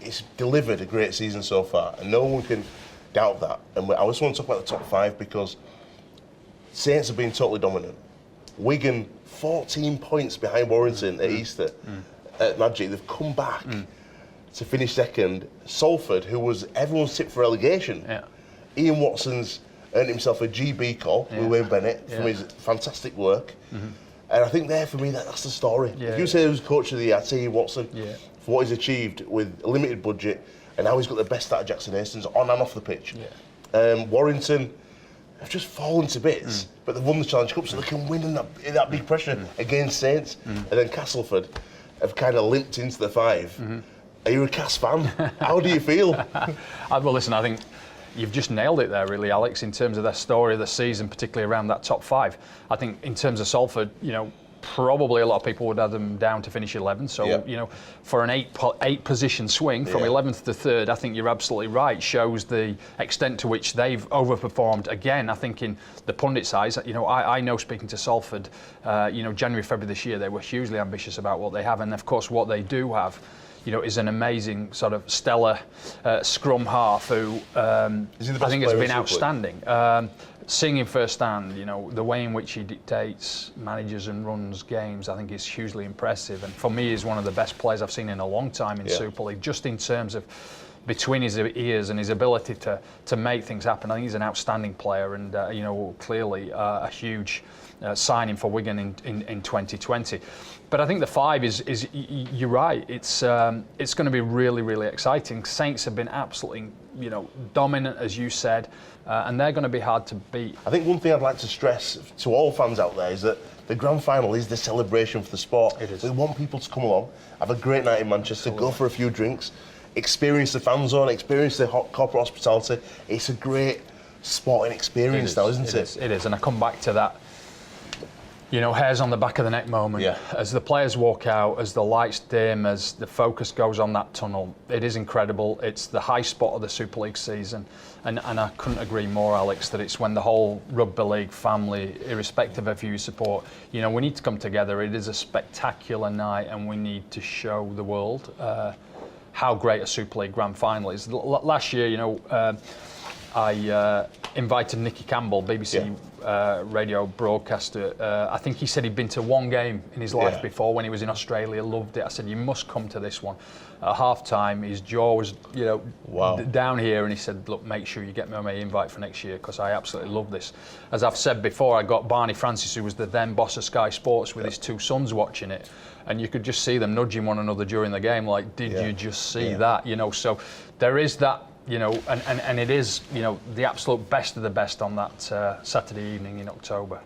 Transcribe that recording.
it's delivered a great season so far, and no one can doubt that. And I just want to talk about the top 5 because Saints have been totally dominant. Wigan, 14 points behind Warrington at Easter. At Magic, they've come back to finish second. Salford, who was everyone's tip for relegation. Ian Watson's earned himself a GB call with Wayne Bennett from his fantastic work. And I think there, for me, that's the story. If you say who's coach of the year, I'd say Ian Watson for what he's achieved with a limited budget, and now he's got the best out of Jackson Hastings on and off the pitch. Warrington have just fallen to bits, but they've won the Challenge Cup, so they can win in that big pressure against Saints. And then Castleford have kind of limped into the 5. Are you a Cass fan? How do you feel? Well, listen, I think you've just nailed it there, really, Alex, in terms of their story of the season, particularly around that top 5. I think in terms of Salford, probably a lot of people would have them down to finish 11th. So, for an eight position swing from 11th to 3rd, I think you're absolutely right. Shows the extent to which they've overperformed. Again, I think in the pundits' eyes, I know speaking to Salford, January, February this year, they were hugely ambitious about what they have. And of course, what they do have, is an amazing sort of stellar scrum half who I think has been outstanding. Seeing him firsthand, the way in which he dictates, manages and runs games, I think is hugely impressive. And for me, he's one of the best players I've seen in a long time in Super League, just in terms of between his ears and his ability to make things happen. I think he's an outstanding player and, clearly a huge signing for Wigan in 2020. But I think the 5 is you're right. It's going to be really, really exciting. Saints have been absolutely, dominant, as you said, and they're going to be hard to beat. I think one thing I'd like to stress to all fans out there is that the grand final is the celebration for the sport. It is. We want people to come along, have a great night in Manchester, go for a few drinks, experience the fan zone, experience the corporate hospitality. It's a great sporting experience now, isn't it? It is, and I come back to that. Hairs on the back of the neck moment. As the players walk out, as the lights dim, as the focus goes on that tunnel, it is incredible. It's the high spot of the Super League season. And I couldn't agree more, Alex, that it's when the whole rugby league family, irrespective of who you support, we need to come together. It is a spectacular night and we need to show the world how great a Super League grand final is. Last year, I invited Nicky Campbell, BBC radio broadcaster. I think he said he'd been to one game in his life before when he was in Australia, loved it. I said, you must come to this one. At half-time, his jaw was, down here, and he said, look, make sure you get me on my invite for next year because I absolutely love this. As I've said before, I got Barney Francis, who was the then boss of Sky Sports, with his 2 sons watching it, and you could just see them nudging one another during the game, like, did you just see that? So there is that. And it is, the absolute best of the best on that Saturday evening in October.